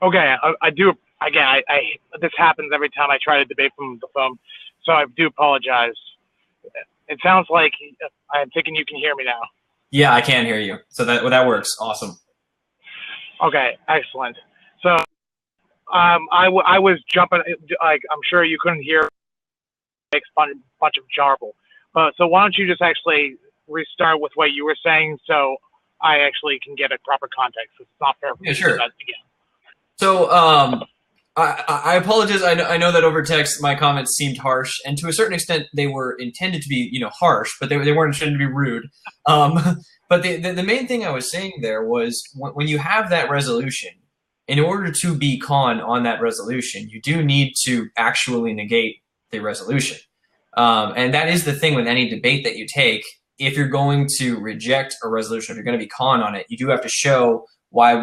Okay, I do. Again, this happens every time I try to debate from the phone, so I do apologize. It sounds like I'm thinking you can hear me now. Yeah, I can hear you. So that works. Awesome. Okay, excellent. So I was jumping. Like I'm sure you couldn't hear makes a bunch of jarble. So why don't you just actually restart with what you were saying, so I actually can get a proper context. It's not fair for Yeah, me to do sure. that again. So I apologize. I know that over text my comments seemed harsh, and to a certain extent they were intended to be harsh, but they weren't intended to be rude. Um, but the main thing I was saying there was when you have that resolution, in order to be con on that resolution, you do need to actually negate the resolution. And that is the thing with any debate that you take. If you're going to reject a resolution, if you're going to be con on it, you do have to show why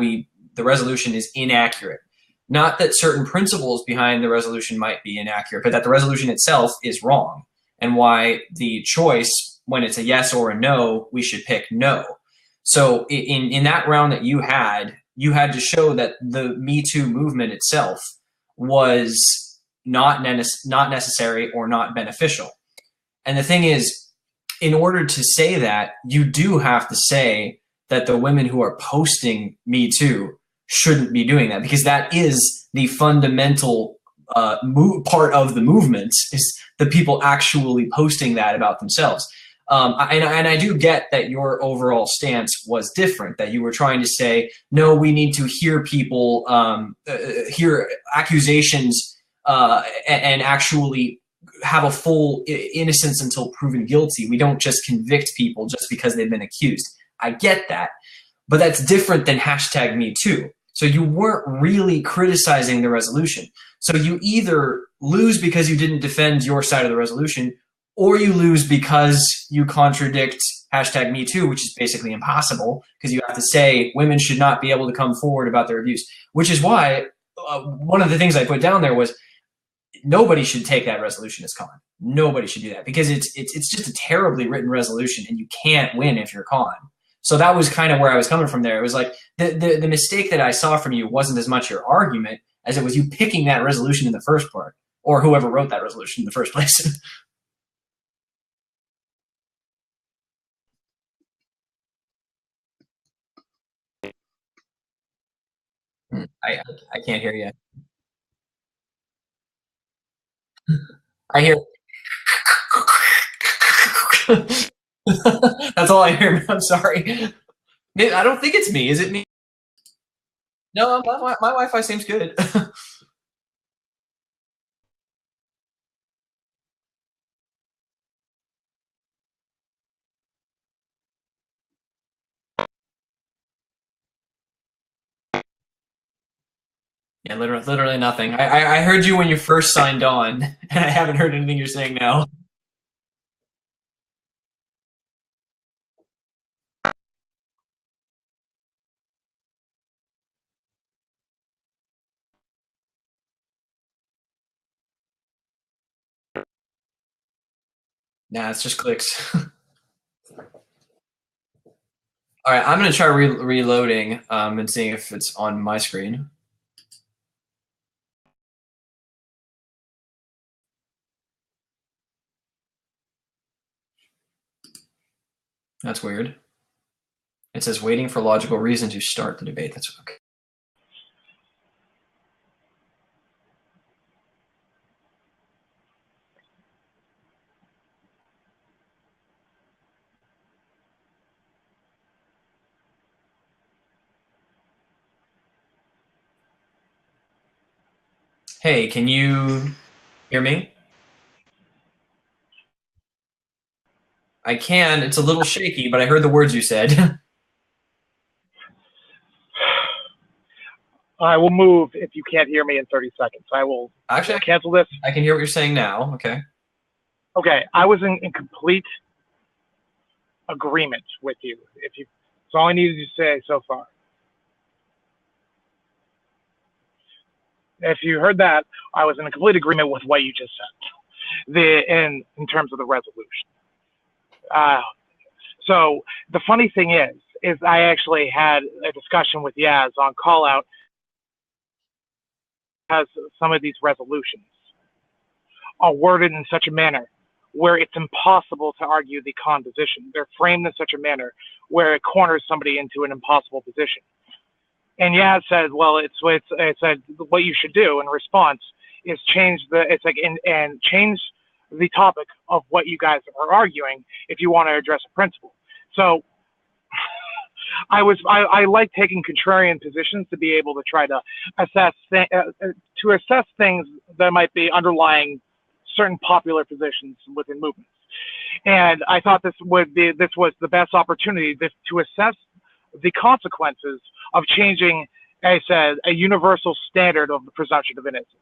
the resolution is inaccurate. Not that certain principles behind the resolution might be inaccurate, but that the resolution itself is wrong, and why the choice, when it's a yes or a no, we should pick no. So in that round that you had to show that the Me Too movement itself was not necessary or not beneficial. And the thing is, in order to say that, you do have to say that the women who are posting Me Too shouldn't be doing that, because that is the fundamental part of the movement, is the people actually posting that about themselves. And I do get that your overall stance was different, that you were trying to say, no, we need to hear people, hear accusations and actually have a full innocence until proven guilty. We don't just convict people just because they've been accused. I get that, but that's different than hashtag Me Too. So you weren't really criticizing the resolution. So you either lose because you didn't defend your side of the resolution, or you lose because you contradict hashtag Me Too, which is basically impossible, because you have to say women should not be able to come forward about their abuse, which is why one of the things I put down there was nobody should take that resolution as con. Nobody should do that, because it's just a terribly written resolution, and you can't win if you're con. So that was kind of where I was coming from there. It was like the mistake that I saw from you wasn't as much your argument as it was you picking that resolution in the first part, or whoever wrote that resolution in the first place. I I can't hear you. I hear. That's all I hear. I'm sorry. I don't think it's me. Is it me? No, my Wi-Fi seems good. Yeah, literally nothing. I heard you when you first signed on, and I haven't heard anything you're saying now. Nah, it's just clicks. All right, I'm gonna try reloading and seeing if it's on my screen. That's weird. It says waiting for logical reason to start the debate. That's okay. Hey, can you hear me? I can. It's a little shaky, but I heard the words you said. I will move if you can't hear me in 30 seconds. I will Actually, cancel this. I can hear what you're saying now. Okay. Okay, I was in complete agreement with you. If you, that's all I needed to say so far. If you heard that, I was in complete agreement with what you just said. In terms of the resolution. Uh, so the funny thing is I actually had a discussion with Yaz on call out because some of these resolutions are worded in such a manner where it's impossible to argue the con position. They're framed in such a manner where it corners somebody into an impossible position. And Yaz said, well, it said what you should do in response is change change the topic of what you guys are arguing if you want to address a principle. So I like taking contrarian positions to be able to try to assess things that might be underlying certain popular positions within movements. And I thought this was the best opportunity to assess the consequences of changing, I said, a universal standard of the presumption of innocence.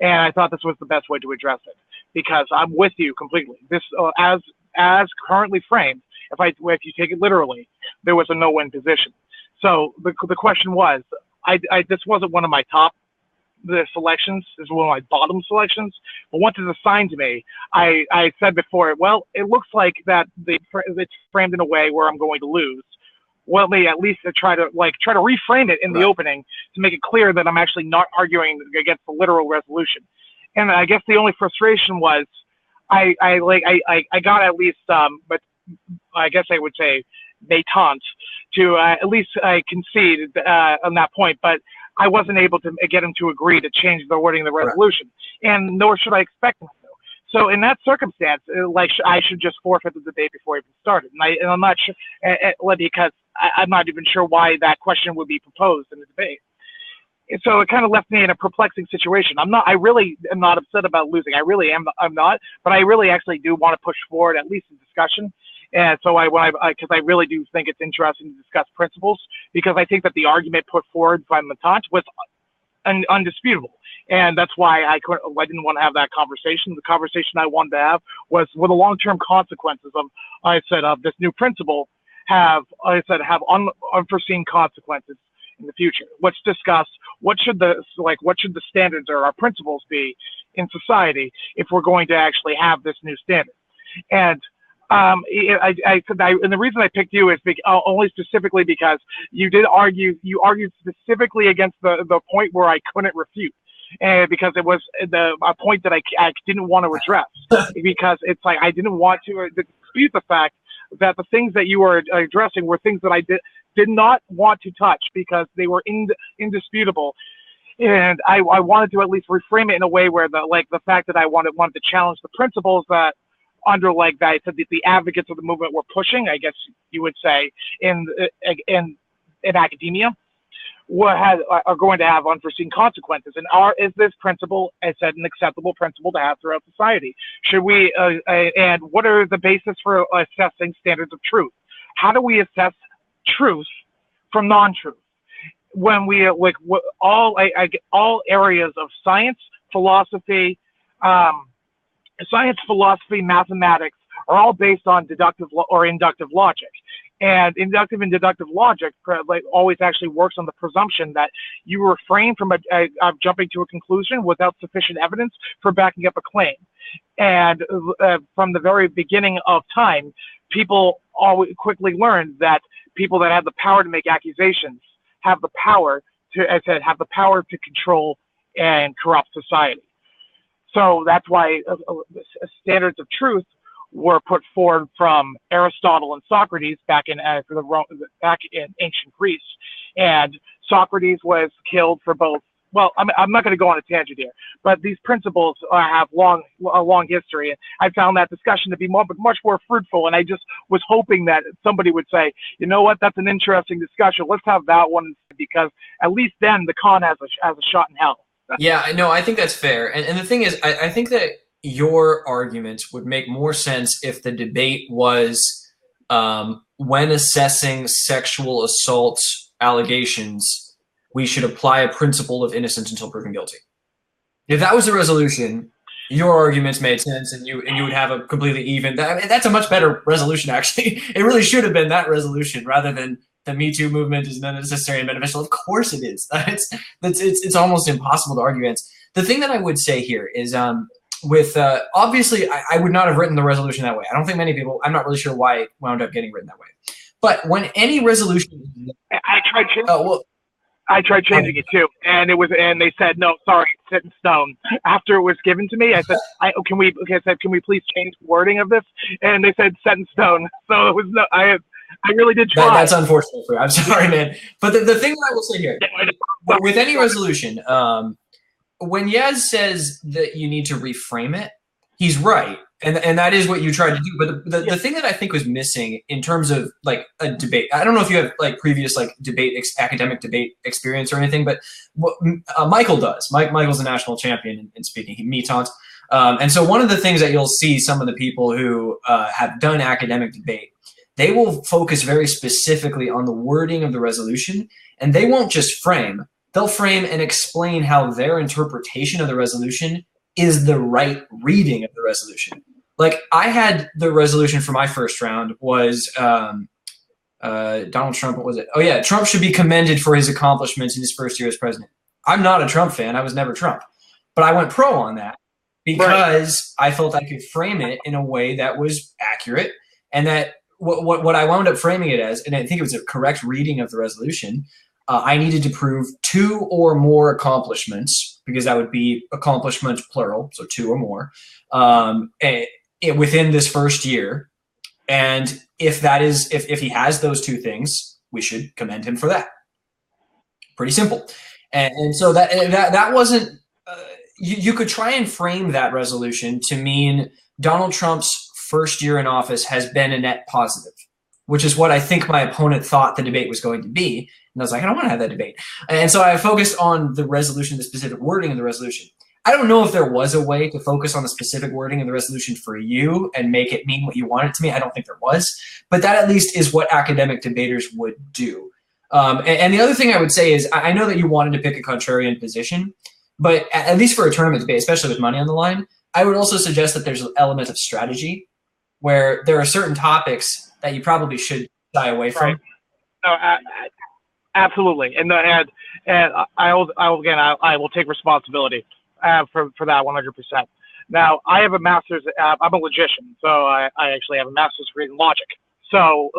And I thought this was the best way to address it, because I'm with you completely. This, as currently framed, if you take it literally, there was a no-win position. So the question was, this wasn't one of my top selections. This is one of my bottom selections. But once it's assigned to me, I said before, well, it looks like that it's framed in a way where I'm going to lose. Well, they at least try to reframe it in the opening to make it clear that I'm actually not arguing against the literal resolution. And I guess the only frustration was I got at least but I guess I would say détente to at least concede on that point, but I wasn't able to get him to agree to change the wording of the resolution, and nor should I expect him to. So in that circumstance, I should just forfeit the debate before it even started. And I'm not sure, because I'm not even sure why that question would be proposed in the debate. And so it kind of left me in a perplexing situation. I really am not upset about losing. I'm not, but I really actually do want to push forward at least a discussion. And so because I really do think it's interesting to discuss principles, because I think that the argument put forward by Metoo was undisputable. And that's why I didn't want to have that conversation. The conversation I wanted to have was what the long-term consequences of this new principle have unforeseen consequences in the future. Let's discuss what should the standards or our principles be in society if we're going to actually have this new standard. And and the reason I picked you is only specifically because you argued specifically against the point where I couldn't refute. And because it was a point that I didn't want to address, because it's like I didn't want to dispute the fact that the things that you were addressing were things that I did not want to touch because they were indisputable, and I wanted to at least reframe it in a way where the fact that I wanted to challenge the principles that I said that the advocates of the movement were pushing, I guess you would say, in academia, are going to have unforeseen consequences. And is this principle, I said, an acceptable principle to have throughout society? Should we, and what are the basis for assessing standards of truth? How do we assess truth from non-truth? When we, all areas of science, philosophy, mathematics are all based on deductive or inductive logic. And inductive and deductive logic always actually works on the presumption that you refrain from jumping to a conclusion without sufficient evidence for backing up a claim. And from the very beginning of time, people always quickly learned that people that have the power to make accusations have the power to control and corrupt society. So that's why standards of truth were put forward from Aristotle and Socrates back in ancient Greece, and Socrates was killed for both. Well, I'm not going to go on a tangent here, but these principles have a long history, and I found that discussion to be much more fruitful. And I just was hoping that somebody would say, you know what, that's an interesting discussion. Let's have that one, because at least then the con has a shot in hell. Yeah, no, I think that's fair. And the thing is, I think that your argument would make more sense if the debate was when assessing sexual assault allegations, we should apply a principle of innocence until proven guilty. If that was the resolution, your arguments made sense, and you would have a completely even. That's a much better resolution, actually. It really should have been that resolution rather than the Metoo movement is not necessary and beneficial. Of course it is. It's almost impossible to argue against. The thing that I would say here is obviously I would not have written the resolution that way. I don't think many people, I'm not really sure why it wound up getting written that way. But when any resolution, I tried to. I tried changing it too, and they said no, sorry, it's set in stone. After it was given to me, I said, can we please change the wording of this? And they said set in stone. So it was no, I really did try. That's unfortunate for you. I'm sorry, man. But the thing that I will say here, with any resolution, when Yaz says that you need to reframe it, he's right. And that is what you tried to do. But the thing that I think was missing in terms of like a debate, I don't know if you have like previous like academic debate experience or anything, but what Michael does. Michael's a national champion in speaking. He taunt. And so one of the things that you'll see some of the people who have done academic debate, they will focus very specifically on the wording of the resolution, and they won't just frame. They'll frame and explain how their interpretation of the resolution is the right reading of the resolution. Like I had the resolution for my first round was Donald Trump. What was it? Oh yeah, Trump should be commended for his accomplishments in his first year as president. I'm not a Trump fan. I was never Trump, but I went pro on that because I felt I could frame it in a way that was accurate, and that what I wound up framing it as, and I think it was a correct reading of the resolution. I needed to prove 2 or more accomplishments, because that would be accomplishments plural, so 2 or more, within this first year. And if he has those 2 things, we should commend him for that. Pretty simple. And so that wasn't. You could try and frame that resolution to mean Donald Trump's first year in office has been a net positive, which is what I think my opponent thought the debate was going to be. And I was like, I don't want to have that debate. And so I focused on the resolution, the specific wording of the resolution. I don't know if there was a way to focus on the specific wording of the resolution for you and make it mean what you want it to mean. I don't think there was. But that at least is what academic debaters would do. And the other thing I would say is I know that you wanted to pick a contrarian position, but at least for a tournament debate, especially with money on the line, I would also suggest that there's an element of strategy where there are certain topics that you probably should shy away from. Right. No, absolutely, and I will take responsibility for that 100%. Now, I have a master's. I'm a logician, so I actually have a master's degree in logic. So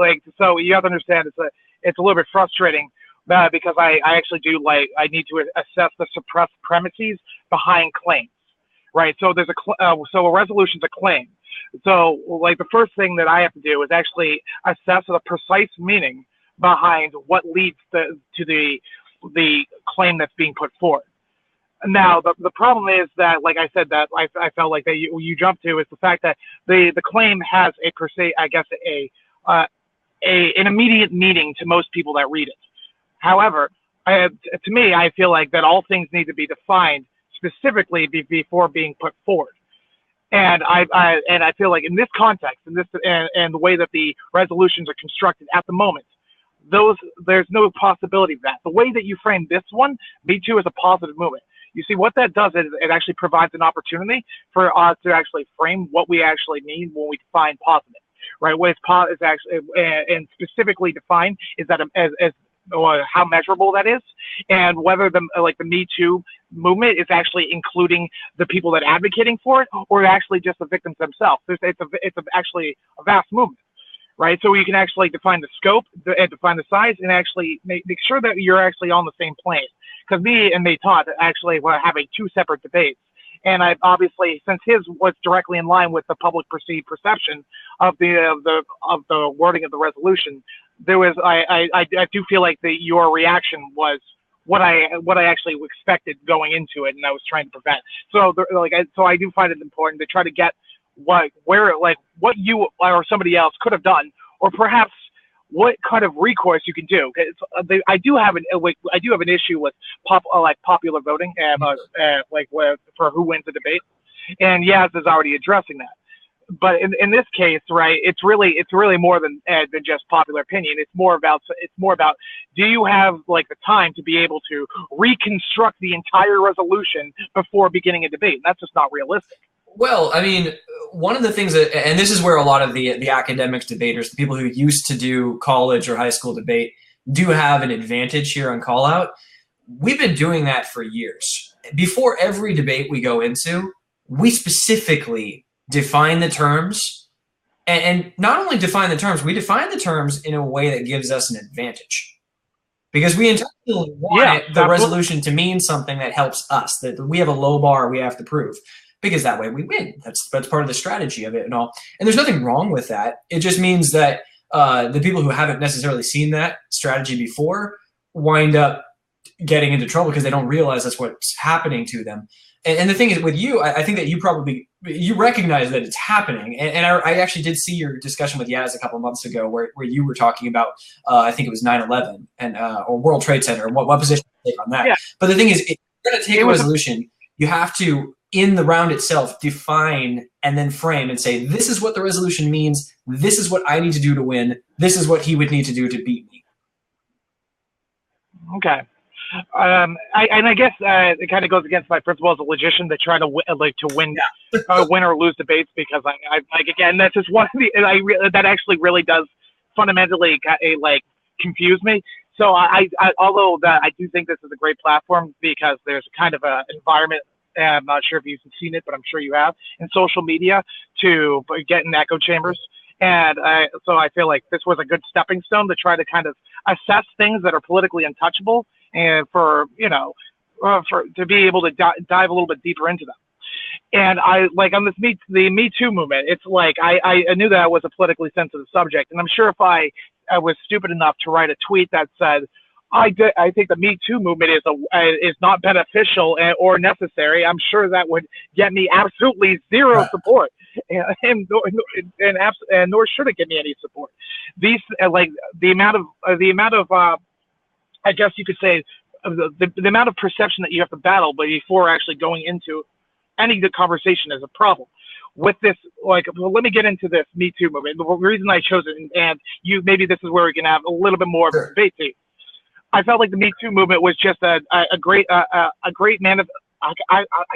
you have to understand it's a little bit frustrating because I actually do I need to assess the suppressed premises behind claims, right? So there's a resolution's a claim. So the first thing that I have to do is actually assess the precise meaning behind what leads to the claim that's being put forth. Now, the problem is that, like I said, that I felt like that you jumped to is the fact that the claim has a per se, I guess, an immediate meaning to most people that read it. However, to me, I feel like that all things need to be defined specifically before being put forward. And I feel like in this context, and the way that the resolutions are constructed at the moment, there's no possibility of that. The way that you frame this one, B2 is a positive movement. You see, what that does is it actually provides an opportunity for us to actually frame what we actually mean when we define positive, right? What is actually and specifically defined is that as how measurable that is, and whether the Me Too movement is actually including the people that are advocating for it, or actually just the victims themselves. It's actually a vast movement, right? So you can actually define the scope and define the size, and actually make sure that you're actually on the same plane. Because me and Metoo actually were having 2 separate debates, and I obviously, since his was directly in line with the public perceived perception of the wording of the resolution, there was I do feel like your reaction was what I actually expected going into it, and I was trying to prevent. So so I do find it important to try to get what you or somebody else could have done, or perhaps what kind of recourse you can do. I do have an issue with popular voting and for who wins the debate, and Yaz is already addressing that. But in this case, right, it's really more than just popular opinion. It's more about do you have the time to be able to reconstruct the entire resolution before beginning a debate? And that's just not realistic. Well, I mean, one of the things and this is where a lot of the academics debaters, the people who used to do college or high school debate, do have an advantage here on QallOut. We've been doing that for years. Before every debate we go into, we specifically define the terms, and not only define the terms, we define the terms in a way that gives us an advantage. because we intentionally Yeah, want the resolution to mean something that helps us, that we have a low bar we have to prove, because that way we win. That's part of the strategy of it and all. And there's nothing wrong with that. It just means that the people who haven't necessarily seen that strategy before wind up getting into trouble because they don't realize that's what's happening to them. And the thing is, with you, I think that you recognize that it's happening. And I actually did see your discussion with Yaz a couple of months ago where you were talking about, I think it was 9/11 and or World Trade Center, and what position you take on that. Yeah. But the thing is, if you're going to take a resolution, you have to, in the round itself, define and then frame and say, this is what the resolution means. This is what I need to do to win. This is what he would need to do to beat me. Okay. I guess it kind of goes against my principle as a logician to try to win or lose debates, because I like, again, that's just one of the that actually really does fundamentally confuse me. So although I do think this is a great platform because there's kind of an environment. I'm not sure if you've seen it, but I'm sure you have, in social media to get in echo chambers. And so I feel like this was a good stepping stone to try to kind of assess things that are politically untouchable, and for to be able to dive a little bit deeper into them. And I like on this the Me Too movement. It's like I knew that it was a politically sensitive subject, and I'm sure if I was stupid enough to write a tweet that said, I think the Me Too movement is not beneficial or necessary, I'm sure that would get me absolutely zero support, and nor should it get me any support. These like the amount of I guess you could say the amount of perception that you have to battle before actually going into any good conversation is a problem. With this, let me get into this Me Too movement. The reason I chose it, and maybe this is where we can have a little bit more of a debate too. I felt like the Me Too movement was just a great I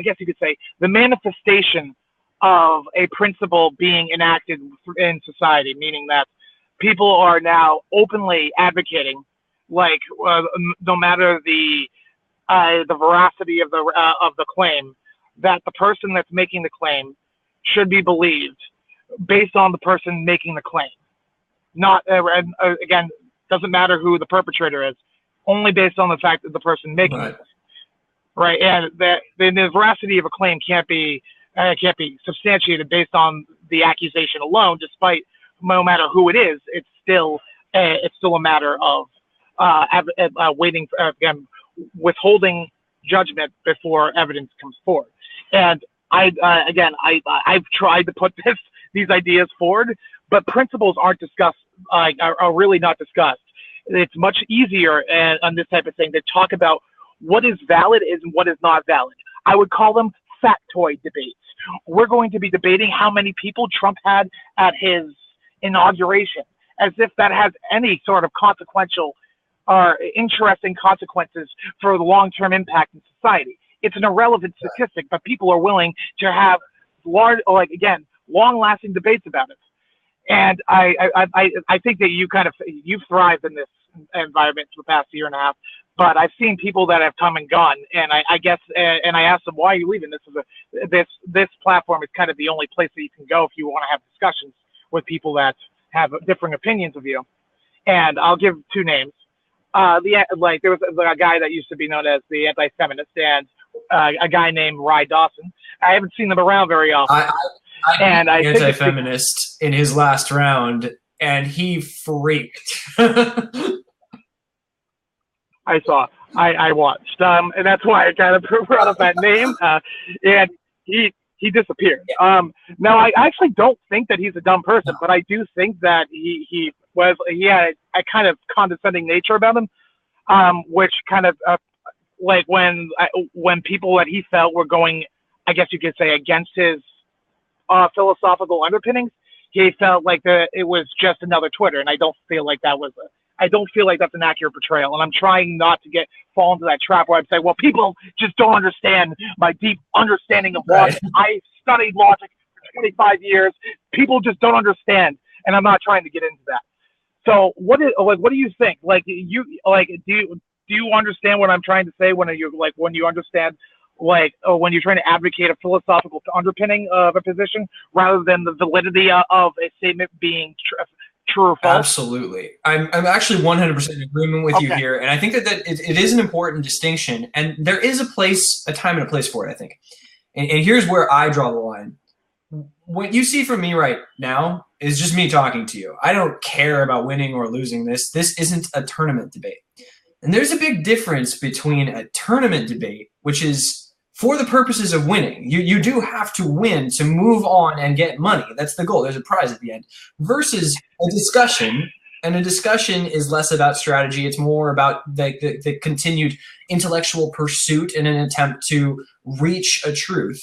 guess you could say the manifestation of a principle being enacted in society, meaning that people are now openly advocating, no matter the veracity of the claim, that the person that's making the claim should be believed based on the person making the claim. Not again, doesn't matter who the perpetrator is, only based on the fact that the person making it. Right, and the veracity of a claim can't be substantiated based on the accusation alone. Despite no matter who it is, it's still a matter of waiting again, withholding judgment before evidence comes forward. And I've tried to put these ideas forward, but principles aren't discussed. Are really not discussed. It's much easier on this type of thing to talk about what is valid and what is not valid. I would call them factoid debates. We're going to be debating how many people Trump had at his inauguration, as if that has any sort of consequential or interesting consequences for the long-term impact in society. It's an irrelevant statistic, but people are willing to have long-lasting debates about it. And I think that you've thrived in this environment for the past year and a half. But I've seen people that have come and gone, and I guess I asked them, why are you leaving? This platform is kind of the only place that you can go if you want to have discussions with people that have differing opinions of you. And I'll give two names. There was a guy that used to be known as the anti-feminist, and a guy named Rye Dawson. I haven't seen them around very often. I anti-feminist in his last round, and he freaked. I saw. I watched. And that's why I kind of brought up that name. And he disappeared. Now I actually don't think that he's a dumb person, but I do think that he had a kind of condescending nature about him, which kind of when people that he felt were going, I guess you could say, against his philosophical underpinnings, he felt like it was just another Twitter, and I don't feel like that's an accurate portrayal. And I'm trying not to fall into that trap where I'm saying, well, people just don't understand my deep understanding of logic. I studied logic for 25 years. People just don't understand, and I'm not trying to get into that. So what do you think? Do you understand what I'm trying to say when you understand when you're trying to advocate a philosophical underpinning of a position rather than the validity of a statement being True or false? Absolutely. I'm actually 100% in agreement with you Okay. here. And I think that it is an important distinction. And there is a time and a place for it, I think. And here's where I draw the line. What you see from me right now is just me talking to you. I don't care about winning or losing this. This isn't a tournament debate. And there's a big difference between a tournament debate, which is for the purposes of winning. You do have to win to move on and get money. That's the goal. There's a prize at the end. Versus a discussion, and a discussion is less about strategy. It's more about the continued intellectual pursuit in an attempt to reach a truth.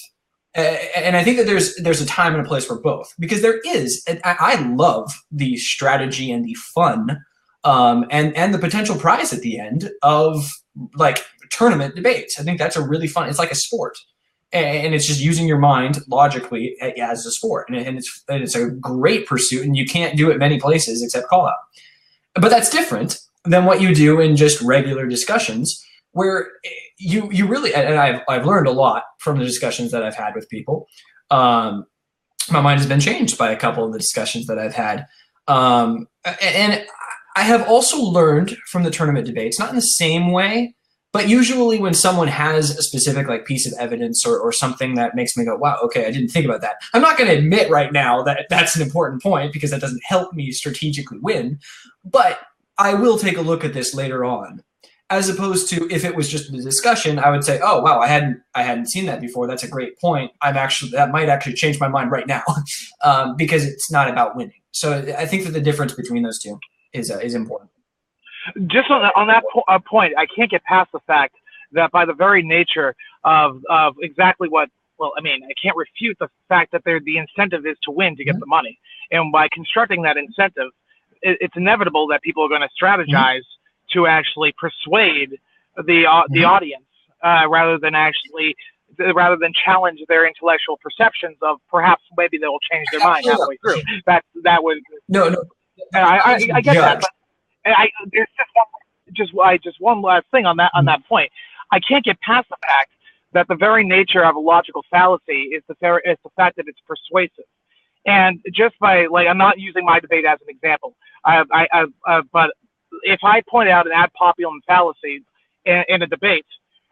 And I think that there's a time and a place for both, because there is. I love the strategy and the fun and the potential prize at the end of like tournament debates. I think that's a really fun. It's like a sport, and it's just using your mind logically as a sport, and it's a great pursuit, and you can't do it many places except QallOut. But that's different than what you do in just regular discussions, where you really, and I've learned a lot from the discussions that I've had with people. My mind has been changed by a couple of the discussions that I've had, and I have also learned from the tournament debates, not in the same way, but usually when someone has a specific like piece of evidence or something that makes me go, wow, okay, I didn't think about that. I'm not going to admit right now that that's an important point, because that doesn't help me strategically win, but I will take a look at this later on. As opposed to if it was just a discussion, I would say, oh, wow, I hadn't seen that before. That's a great point. That might actually change my mind right now because it's not about winning. So I think that the difference between those two is important. Just on that point, I can't get past the fact that by the very nature of exactly what, well, I mean, I can't refute the fact that the incentive is to win to get the money. And by constructing that incentive, it's inevitable that people are going to strategize to actually persuade the audience rather than challenge their intellectual perceptions of perhaps maybe they will change their mind halfway through. That would no. I get that, but there's just one last thing on that point. I can't get past the fact that the very nature of a logical fallacy is the fact that it's persuasive. And just by I'm not using my debate as an example, but if I point out an ad populum fallacy in a debate,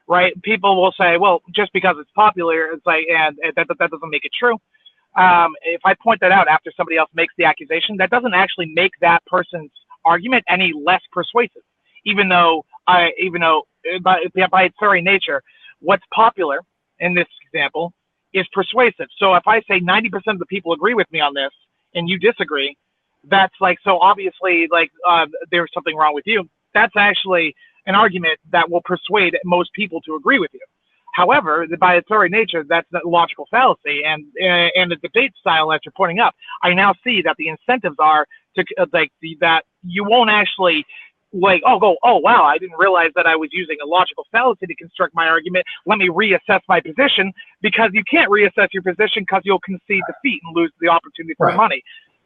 right, people will say, well, just because it's popular, it's like, and that doesn't make it true. If I point that out after somebody else makes the accusation, that doesn't actually make that person's argument any less persuasive, even though by its very nature, what's popular in this example is persuasive. So if I say 90% of the people agree with me on this and you disagree, that's so obviously there's something wrong with you. That's actually an argument that will persuade most people to agree with you. However, by its very nature, that's a logical fallacy, and the debate style that you're pointing up, I now see that the incentives are to that you won't actually oh wow, I didn't realize that I was using a logical fallacy to construct my argument. Let me reassess my position, because you can't reassess your position because you'll concede defeat and lose the opportunity for money.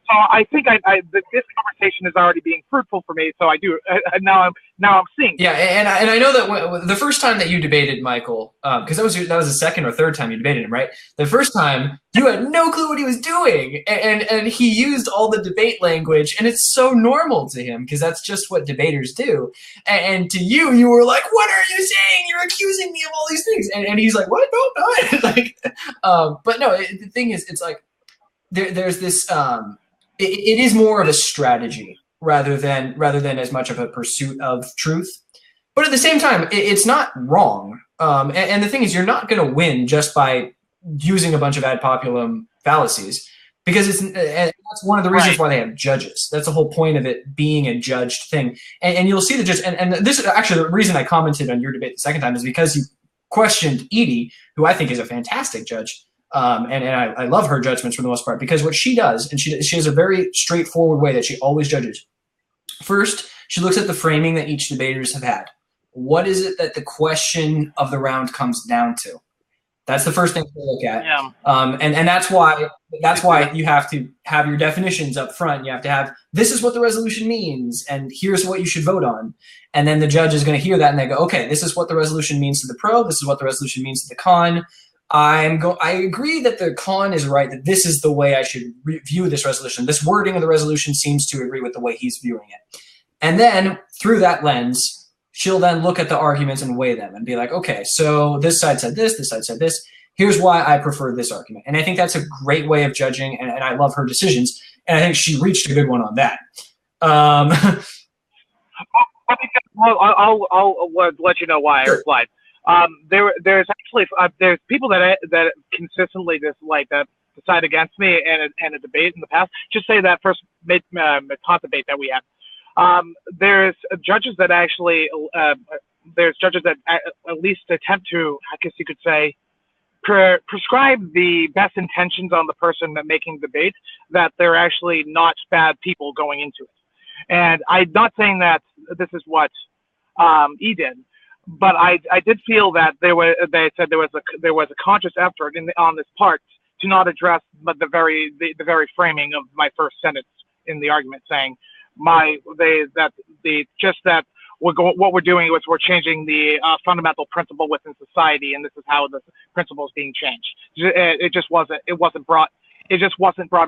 So I think this conversation is already being fruitful for me. So I do now I'm seeing. Yeah, and I know that the first time that you debated Michael, because that was the second or third time you debated him, right? The first time you had no clue what he was doing, and he used all the debate language, and it's so normal to him because that's just what debaters do. And to you were like, "What are you saying? You're accusing me of all these things," and he's like, "What? No." But no, the thing is, it's like there's this. It is more of a strategy rather than as much of a pursuit of truth. But at the same time, it's not wrong. And the thing is, you're not going to win just by using a bunch of ad populum fallacies, because that's one of the reasons why they have judges. That's the whole point of it being a judged thing. And you'll see that and this is actually the reason I commented on your debate the second time, is because you questioned Edie, who I think is a fantastic judge. And I love her judgments for the most part, because what she does, and she has a very straightforward way that she always judges. First, she looks at the framing that each debaters have had. What is it that the question of the round comes down to? That's the first thing to look at. Yeah. And that's why you have to have your definitions up front. You have to have, this is what the resolution means, and here's what you should vote on. And then the judge is going to hear that and they go, okay, this is what the resolution means to the pro. This is what the resolution means to the con. I agree that the con is right, that this is the way I should view this resolution. This wording of the resolution seems to agree with the way he's viewing it. And then through that lens, she'll then look at the arguments and weigh them and be like, okay, so this side said this side said this. Here's why I prefer this argument. And I think that's a great way of judging, and I love her decisions. And I think she reached a good one on that. I'll let you know why I replied. There's actually there's people that consistently that decide against me in a debate in the past. Just say that first Metoo debate that we had. There's judges that actually at least attempt to, I guess you could say, prescribe the best intentions on the person that making the debate, that they're actually not bad people going into it. And I'm not saying that this is what E did, but I did feel that they said there was a conscious effort on this part to not address the very framing of my first sentence in the argument, saying what we're doing is we're changing the fundamental principle within society, and this is how the principle is being changed. It just wasn't brought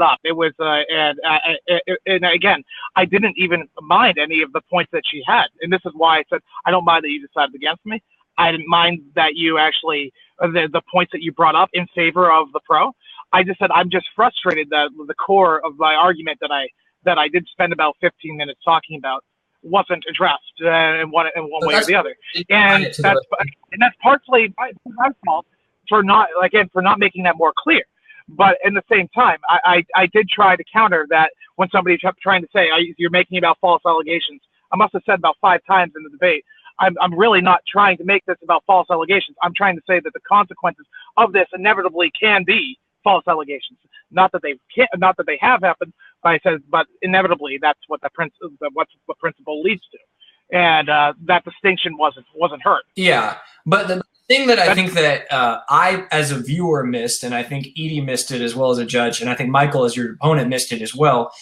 up. It was, and again, I didn't even mind any of the points that she had, and this is why I said I don't mind that you decided against me. I didn't mind that you actually the points that you brought up in favor of the pro. I just said I'm just frustrated that the core of my argument that I did spend about 15 minutes talking about wasn't addressed in one way or the other, and that's partially my fault for not making that more clear. But in the same time, I did try to counter that when somebody kept trying to say you're making about false allegations. I must have said about 5 times in the debate, I'm really not trying to make this about false allegations. I'm trying to say that the consequences of this inevitably can be false allegations. Not that they have happened, but inevitably that's what the principle leads to, and that distinction wasn't heard. Yeah, but the thing that I think that I, as a viewer, missed, and I think Edie missed it as well as a judge, and I think Michael, as your opponent, missed it as well.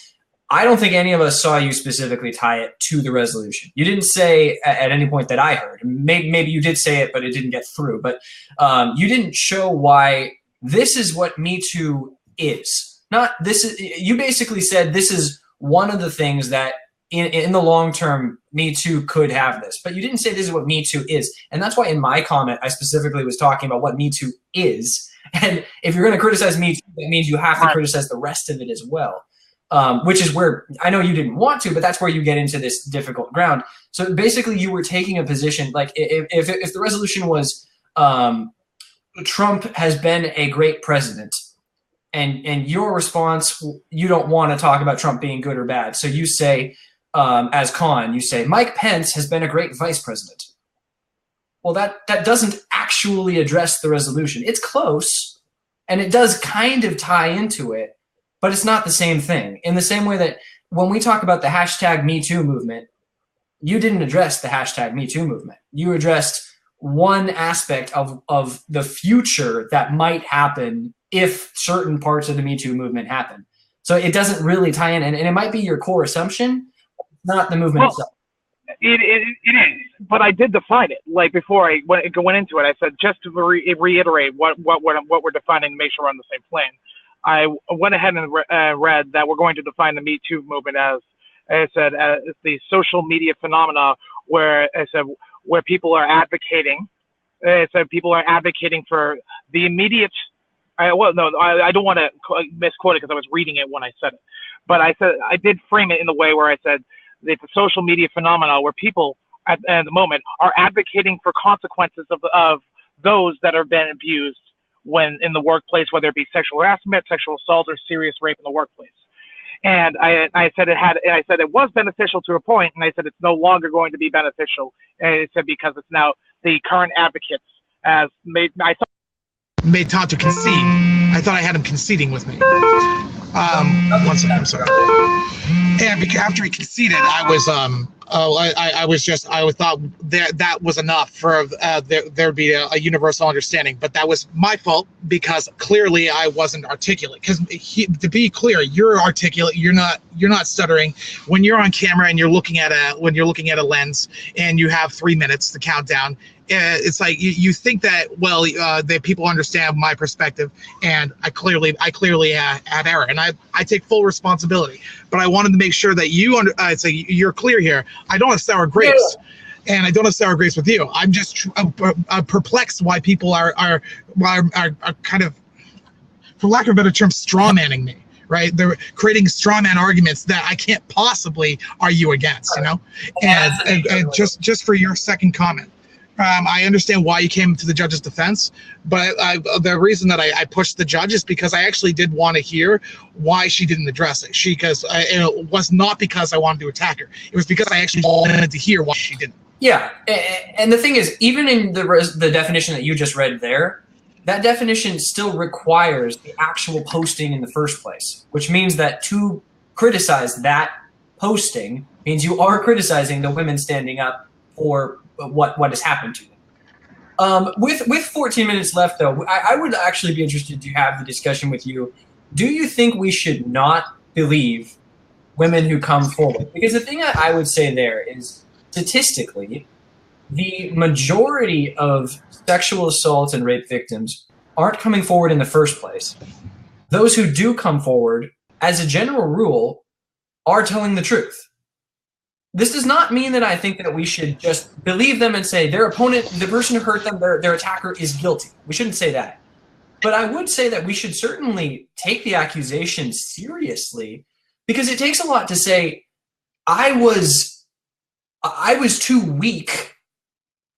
I don't think any of us saw you specifically tie it to the resolution. You didn't say at any point that I heard. Maybe you did say it, but it didn't get through. But you didn't show why this is what Me Too is. Not this is. You basically said this is one of the things that in the long term, Me Too could have this, but you didn't say this is what Me Too is. And that's why in my comment, I specifically was talking about what Me Too is. And if you're going to criticize Me Too, that means you have to criticize the rest of it as well, which is where I know you didn't want to, but that's where you get into this difficult ground. So basically you were taking a position, like if the resolution was Trump has been a great president, and your response, you don't want to talk about Trump being good or bad. So you say, as Con, you say, Mike Pence has been a great vice president. Well, that doesn't actually address the resolution. It's close, and it does kind of tie into it, but it's not the same thing. In the same way that when we talk about the hashtag Me Too movement, you didn't address the hashtag Me Too movement. You addressed one aspect of the future that might happen if certain parts of the Me Too movement happen. So it doesn't really tie in, and it might be your core assumption, not the movement itself. It is, but I did define it. Like before I went into it, I said just to reiterate what we're defining to make sure we're on the same plane. I went ahead and read that we're going to define the Me Too movement as I said, it's the social media phenomena where I said where people are advocating. People are advocating for the immediate. I don't want to misquote it because I was reading it when I said it, but I said I did frame it in the way where I said it's a social media phenomena where people at the moment are advocating for consequences of those that have been abused when in the workplace, whether it be sexual harassment, sexual assault, or serious rape in the workplace. And I said it was beneficial to a point, and I said it's no longer going to be beneficial. And I said because it's now the current advocates as made Todd to concede. I thought I had him conceding with me. One second, I'm sorry. And after he conceded, I thought that was enough for there'd be a universal understanding. But that was my fault because clearly I wasn't articulate. Because to be clear, you're articulate. You're not stuttering. When you're on camera and you're looking at a lens and you have 3 minutes to count down, it's like you think that, well, that people understand my perspective, and I clearly had error, and I take full responsibility. But I wanted to make sure that you're clear here. I don't have sour grapes. Yeah. And I don't have sour grapes with you. I'm just perplexed why people are kind of, for lack of a better term, straw manning me. Right, they're creating straw man arguments that I can't possibly argue against, you know. And just for your second comment, I understand why you came to the judge's defense, but the reason that I pushed the judge is because I actually did want to hear why she didn't address it. It was not because I wanted to attack her. It was because I actually wanted to hear why she didn't. Yeah, and the thing is, even in the definition that you just read there, that definition still requires the actual posting in the first place, which means that to criticize that posting means you are criticizing the women standing up for what has happened to them. With 14 minutes left, though, I would actually be interested to have the discussion with you. Do you think we should not believe women who come forward? Because the thing that I would say there is, statistically, the majority of sexual assault and rape victims aren't coming forward in the first place. Those who do come forward, as a general rule, are telling the truth. This does not mean that I think that we should just believe them and say their opponent, the person who hurt them, their attacker is guilty. We shouldn't say that. But I would say that we should certainly take the accusation seriously, because it takes a lot to say, I was too weak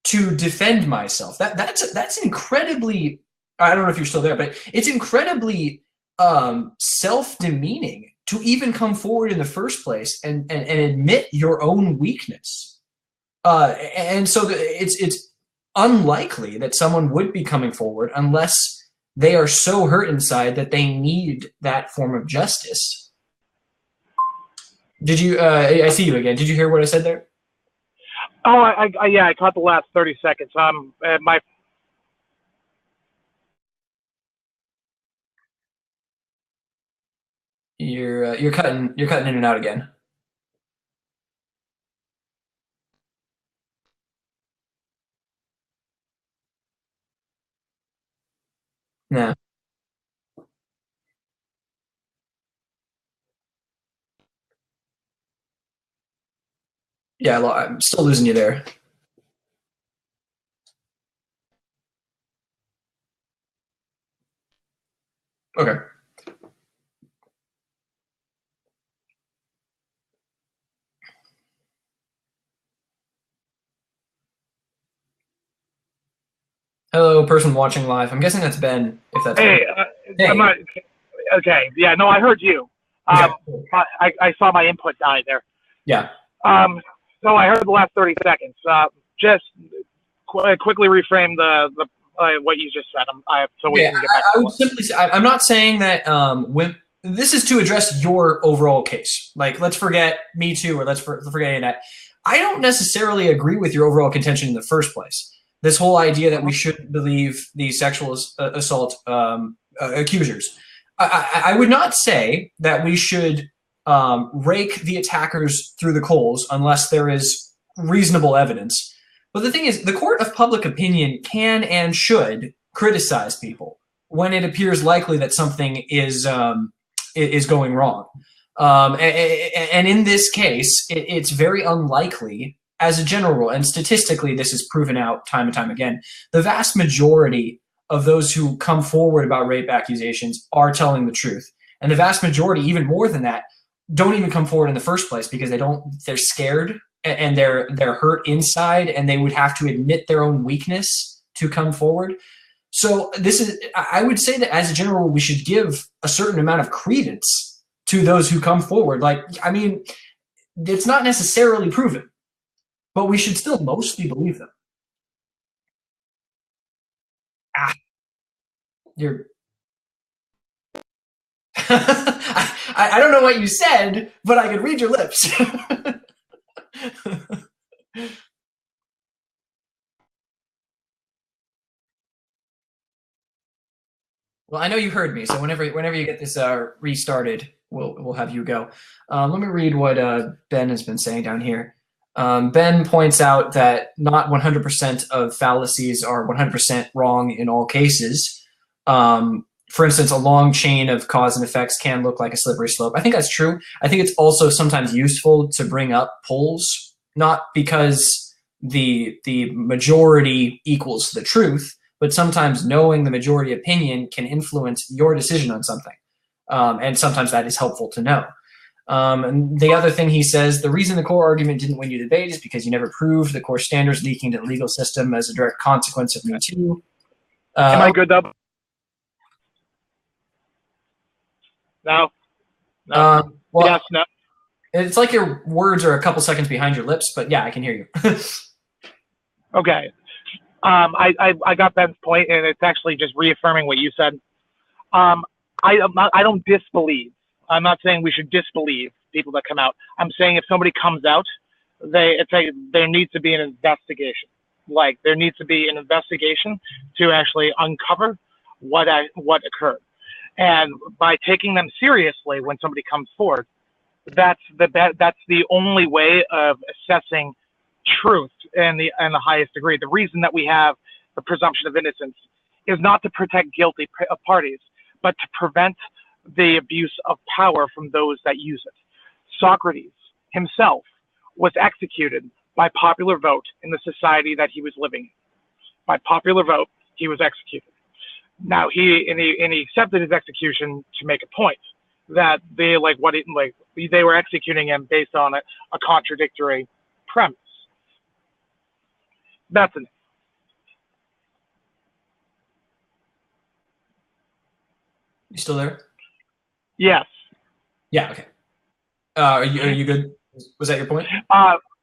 to defend myself. That's incredibly, I don't know if you're still there, but it's incredibly self-demeaning to even come forward in the first place and admit your own weakness. And so it's unlikely that someone would be coming forward unless they are so hurt inside that they need that form of justice. Did you, I see you again. Did you hear what I said there? Oh, yeah, I caught the last 30 seconds. You're cutting in and out again. Nah. Yeah, I'm still losing you there. Okay. Hello, person watching live. I'm guessing that's Ben. If that's hey, hey. I'm not, okay. Yeah, no, I heard you. I saw my input die there. Yeah. So I heard the last 30 seconds. Just quickly reframe the what you just said. So we can get back. I would simply say, I'm not saying that this is to address your overall case. Like, let's forget Metoo or let's forget any of that. I don't necessarily agree with your overall contention in the first place. This whole idea that we shouldn't believe the sexual assault accusers. I would not say that we should rake the attackers through the coals unless there is reasonable evidence. But the thing is, the court of public opinion can and should criticize people when it appears likely that something is going wrong. And in this case, it's very unlikely, as a general rule, and statistically this is proven out time and time again, the vast majority of those who come forward about rape accusations are telling the truth. And the vast majority, even more than that, don't even come forward in the first place because they're scared and they're hurt inside, and they would have to admit their own weakness to come forward. So I would say that as a general rule, we should give a certain amount of credence to those who come forward. Like, I mean, it's not necessarily proven, but we should still mostly believe them. You're I don't know what you said, but I could read your lips. Well, I know you heard me, so whenever you get this restarted, we'll have you go. Let me read what Ben has been saying down here. Ben points out that not 100% of fallacies are 100% wrong in all cases. For instance, a long chain of cause and effects can look like a slippery slope. I think that's true. I think it's also sometimes useful to bring up polls, not because the majority equals the truth, but sometimes knowing the majority opinion can influence your decision on something. And sometimes that is helpful to know. And the other thing he says, the reason the core argument didn't win you the debate is because you never proved the core standards leaking to the legal system as a direct consequence of Metoo. Am I good though? No. No. Well, yes. No. It's like your words are a couple seconds behind your lips, but yeah, I can hear you. Okay. I got Ben's point, and it's actually just reaffirming what you said. I don't disbelieve. I'm not saying we should disbelieve people that come out. I'm saying if somebody comes out, there needs to be an investigation. Like, there needs to be an investigation to actually uncover what occurred. And by taking them seriously when somebody comes forward, that's the only way of assessing truth in the highest degree. The reason that we have the presumption of innocence is not to protect guilty parties, but to prevent the abuse of power from those that use it. Socrates himself was executed by popular vote in the society that he was living in. By popular vote, he was executed. Now he accepted his execution to make a point that they were executing him based on a contradictory premise. That's it. You still there? Yes. Yeah. Okay. Are you good? Was that your point?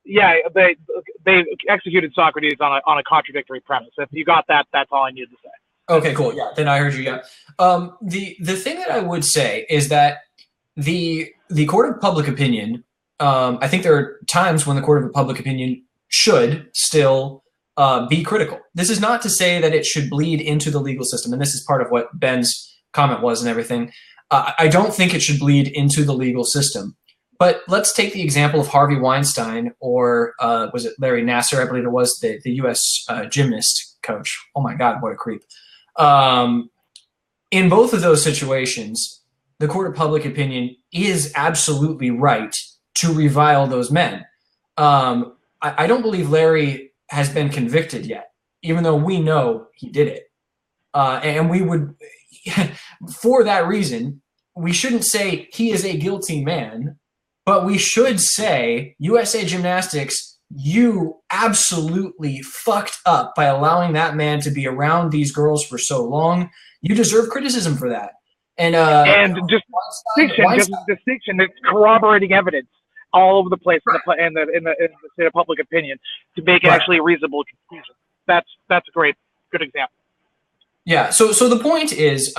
Yeah. They executed Socrates on a contradictory premise. If you got that, that's all I needed to say. Okay. Cool. Yeah. Then I heard you. Yeah. The thing that I would say is that the court of public opinion. I think there are times when the court of public opinion should still be critical. This is not to say that it should bleed into the legal system, and this is part of what Ben's comment was and everything. I don't think it should bleed into the legal system. But let's take the example of Harvey Weinstein, or was it Larry Nassar? I believe it was the U.S. Gymnast coach. Oh my God, what a creep! In both of those situations, the court of public opinion is absolutely right to revile those men. I don't believe Larry has been convicted yet, even though we know he did it. And we would, for that reason, we shouldn't say he is a guilty man, but we should say, USA Gymnastics, you absolutely fucked up by allowing that man to be around these girls for so long. You deserve criticism for that. And just distinction, it's corroborating evidence all over the place in the state of public opinion to make it actually a reasonable conclusion. That's a good example. Yeah. So the point is,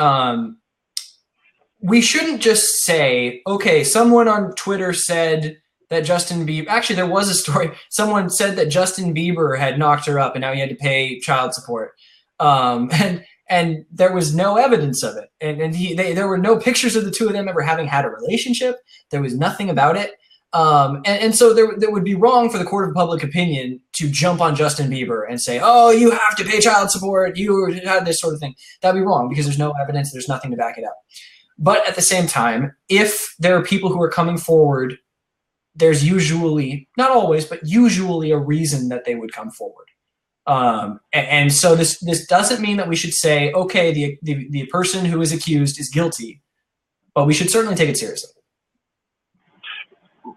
we shouldn't just say, okay, someone on Twitter said that Justin Bieber. Actually, there was a story. Someone said that Justin Bieber had knocked her up, and now he had to pay child support. And there was no evidence of it, and there were no pictures of the two of them ever having had a relationship. There was nothing about it. And so there would be wrong for the court of public opinion to jump on Justin Bieber and say, oh, you have to pay child support, you had this sort of thing. That'd be wrong because there's no evidence, there's nothing to back it up. But at the same time, if there are people who are coming forward, there's usually, not always, but usually a reason that they would come forward. And so this doesn't mean that we should say, okay, the person who is accused is guilty, but we should certainly take it seriously.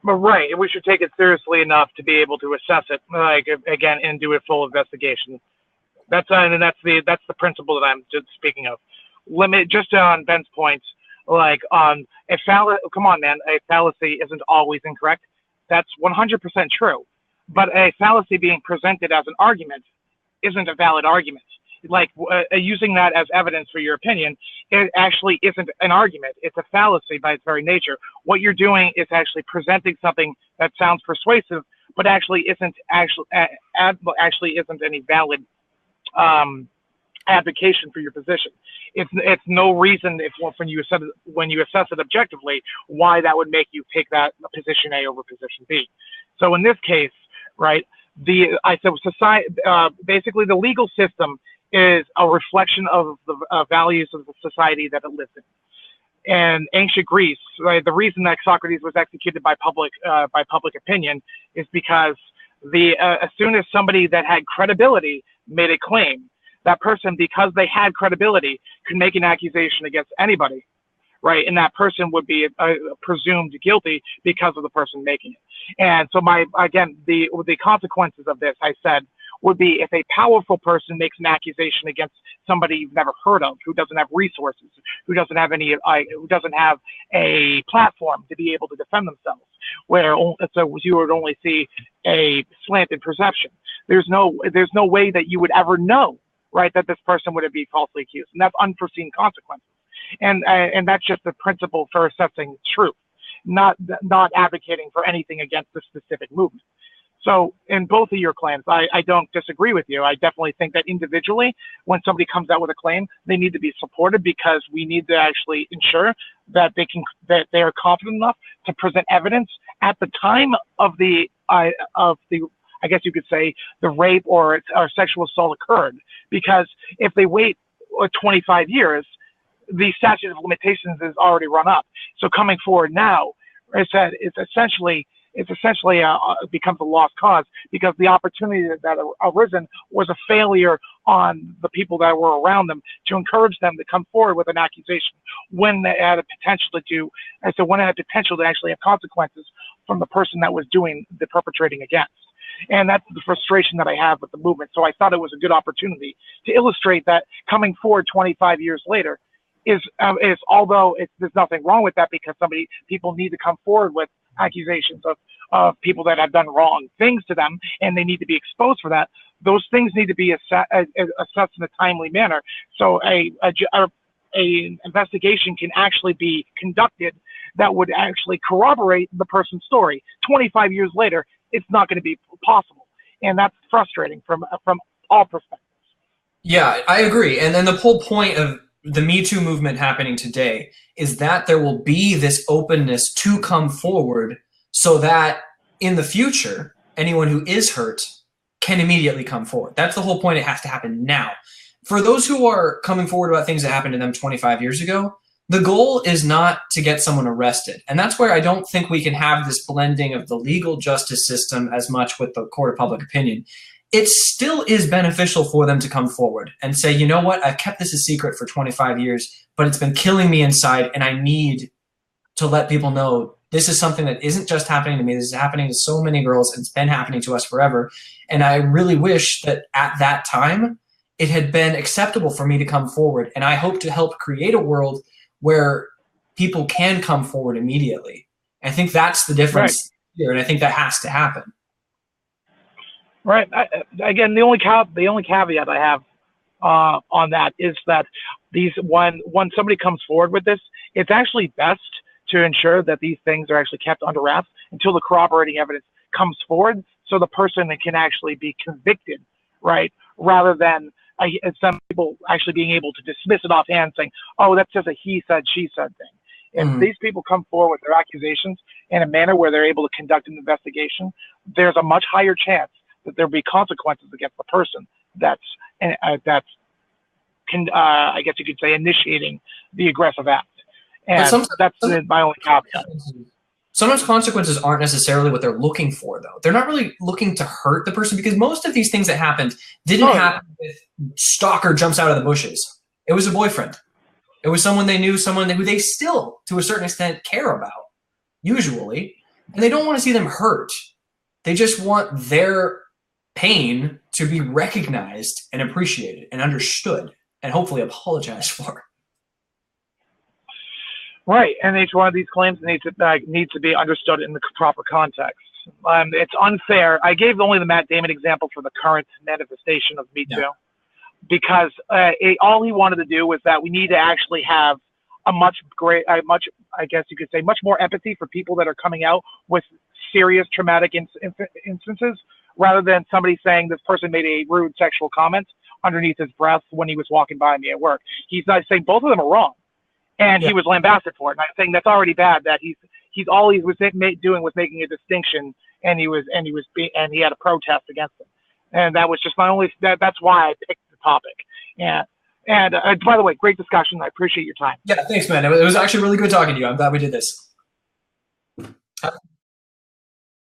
Right, we should take it seriously enough to be able to assess it, again, and do a full investigation. That's the principle that I'm just speaking of. Just on Ben's points, come on, man, a fallacy isn't always incorrect. That's 100% true, but a fallacy being presented as an argument isn't a valid argument. Using that as evidence for your opinion, it actually isn't an argument. It's a fallacy by its very nature. What you're doing is actually presenting something that sounds persuasive, but actually isn't any valid advocation for your position. It's no reason when you assess it objectively why that would make you pick that position A over position B. So in this case, right? I said society, basically the legal system is a reflection of the values of the society that it lives in. And ancient Greece, right, the reason that Socrates was executed by public opinion is because as soon as somebody that had credibility made a claim, that person, because they had credibility, could make an accusation against anybody, right? And that person would be presumed guilty because of the person making it. And so the consequences of this, I said, would be if a powerful person makes an accusation against somebody you've never heard of, who doesn't have resources, who doesn't have a platform to be able to defend themselves, so you would only see a slanted perception. There's no way that you would ever know, right, that this person would be falsely accused, and that's unforeseen consequences. And that's just the principle for assessing truth, not advocating for anything against the specific movement. So in both of your claims, I don't disagree with you. I definitely think that individually, when somebody comes out with a claim, they need to be supported, because we need to actually ensure that they are confident enough to present evidence at the time of the I guess you could say, the rape or sexual assault occurred. Because if they wait 25 years, the statute of limitations is already run up. So coming forward now, it's essentially becomes a lost cause, because the opportunity that arisen was a failure on the people that were around them to encourage them to come forward with an accusation when they had a potential to actually have consequences from the person that was doing the perpetrating against. And that's the frustration that I have with the movement. So I thought it was a good opportunity to illustrate that coming forward 25 years later is although there's nothing wrong with that, because people need to come forward with accusations of people that have done wrong things to them, and they need to be exposed for that. Those things need to be assessed in a timely manner. So a investigation can actually be conducted that would actually corroborate the person's story. 25 years later, it's not going to be possible, and that's frustrating from all perspectives. Yeah, I agree. And then the whole point of the Metoo movement happening today is that there will be this openness to come forward, so that in the future, anyone who is hurt can immediately come forward. That's the whole point. It has to happen now. For those who are coming forward about things that happened to them 25 years ago, the goal is not to get someone arrested. And that's where I don't think we can have this blending of the legal justice system as much with the court of public opinion. It still is beneficial for them to come forward and say, you know what, I've kept this a secret for 25 years, but it's been killing me inside, and I need to let people know this is something that isn't just happening to me. This is happening to so many girls, and it's been happening to us forever. And I really wish that at that time, it had been acceptable for me to come forward. And I hope to help create a world where people can come forward immediately. I think that's the difference here, and I think that has to happen. Right. Again, the only caveat I have on that is that when somebody comes forward with this, it's actually best to ensure that these things are actually kept under wraps until the corroborating evidence comes forward, so the person can actually be convicted, right? Rather than some people actually being able to dismiss it offhand, saying, "Oh, that's just a he said, she said thing." If these people come forward with their accusations in a manner where they're able to conduct an investigation, there's a much higher chance that there'll be consequences against the person that's I guess you could say, initiating the aggressive act. And that's my only caveat. Sometimes consequences aren't necessarily what they're looking for, though. They're not really looking to hurt the person, because most of these things that happened didn't happen with stalker jumps out of the bushes. It was a boyfriend. It was someone they knew, someone who they still, to a certain extent, care about, usually. And they don't want to see them hurt. They just want their pain to be recognized and appreciated and understood, and hopefully apologized for. Right, and each one of these claims needs to be understood in the proper context. It's unfair. I gave only the Matt Damon example for the current manifestation of Metoo, because all he wanted to do was that we need to actually have I guess you could say, much more empathy for people that are coming out with serious traumatic instances, rather than somebody saying this person made a rude sexual comment underneath his breath when he was walking by me at work. He's not saying both of them are wrong, and he was lambasted for it. And I'm saying that's already bad. That he's all he was doing was making a distinction and he had a protest against it, and that was just my only. That's why I picked the topic. And by the way, great discussion. I appreciate your time. Yeah, thanks, man. It was actually really good talking to you. I'm glad we did this.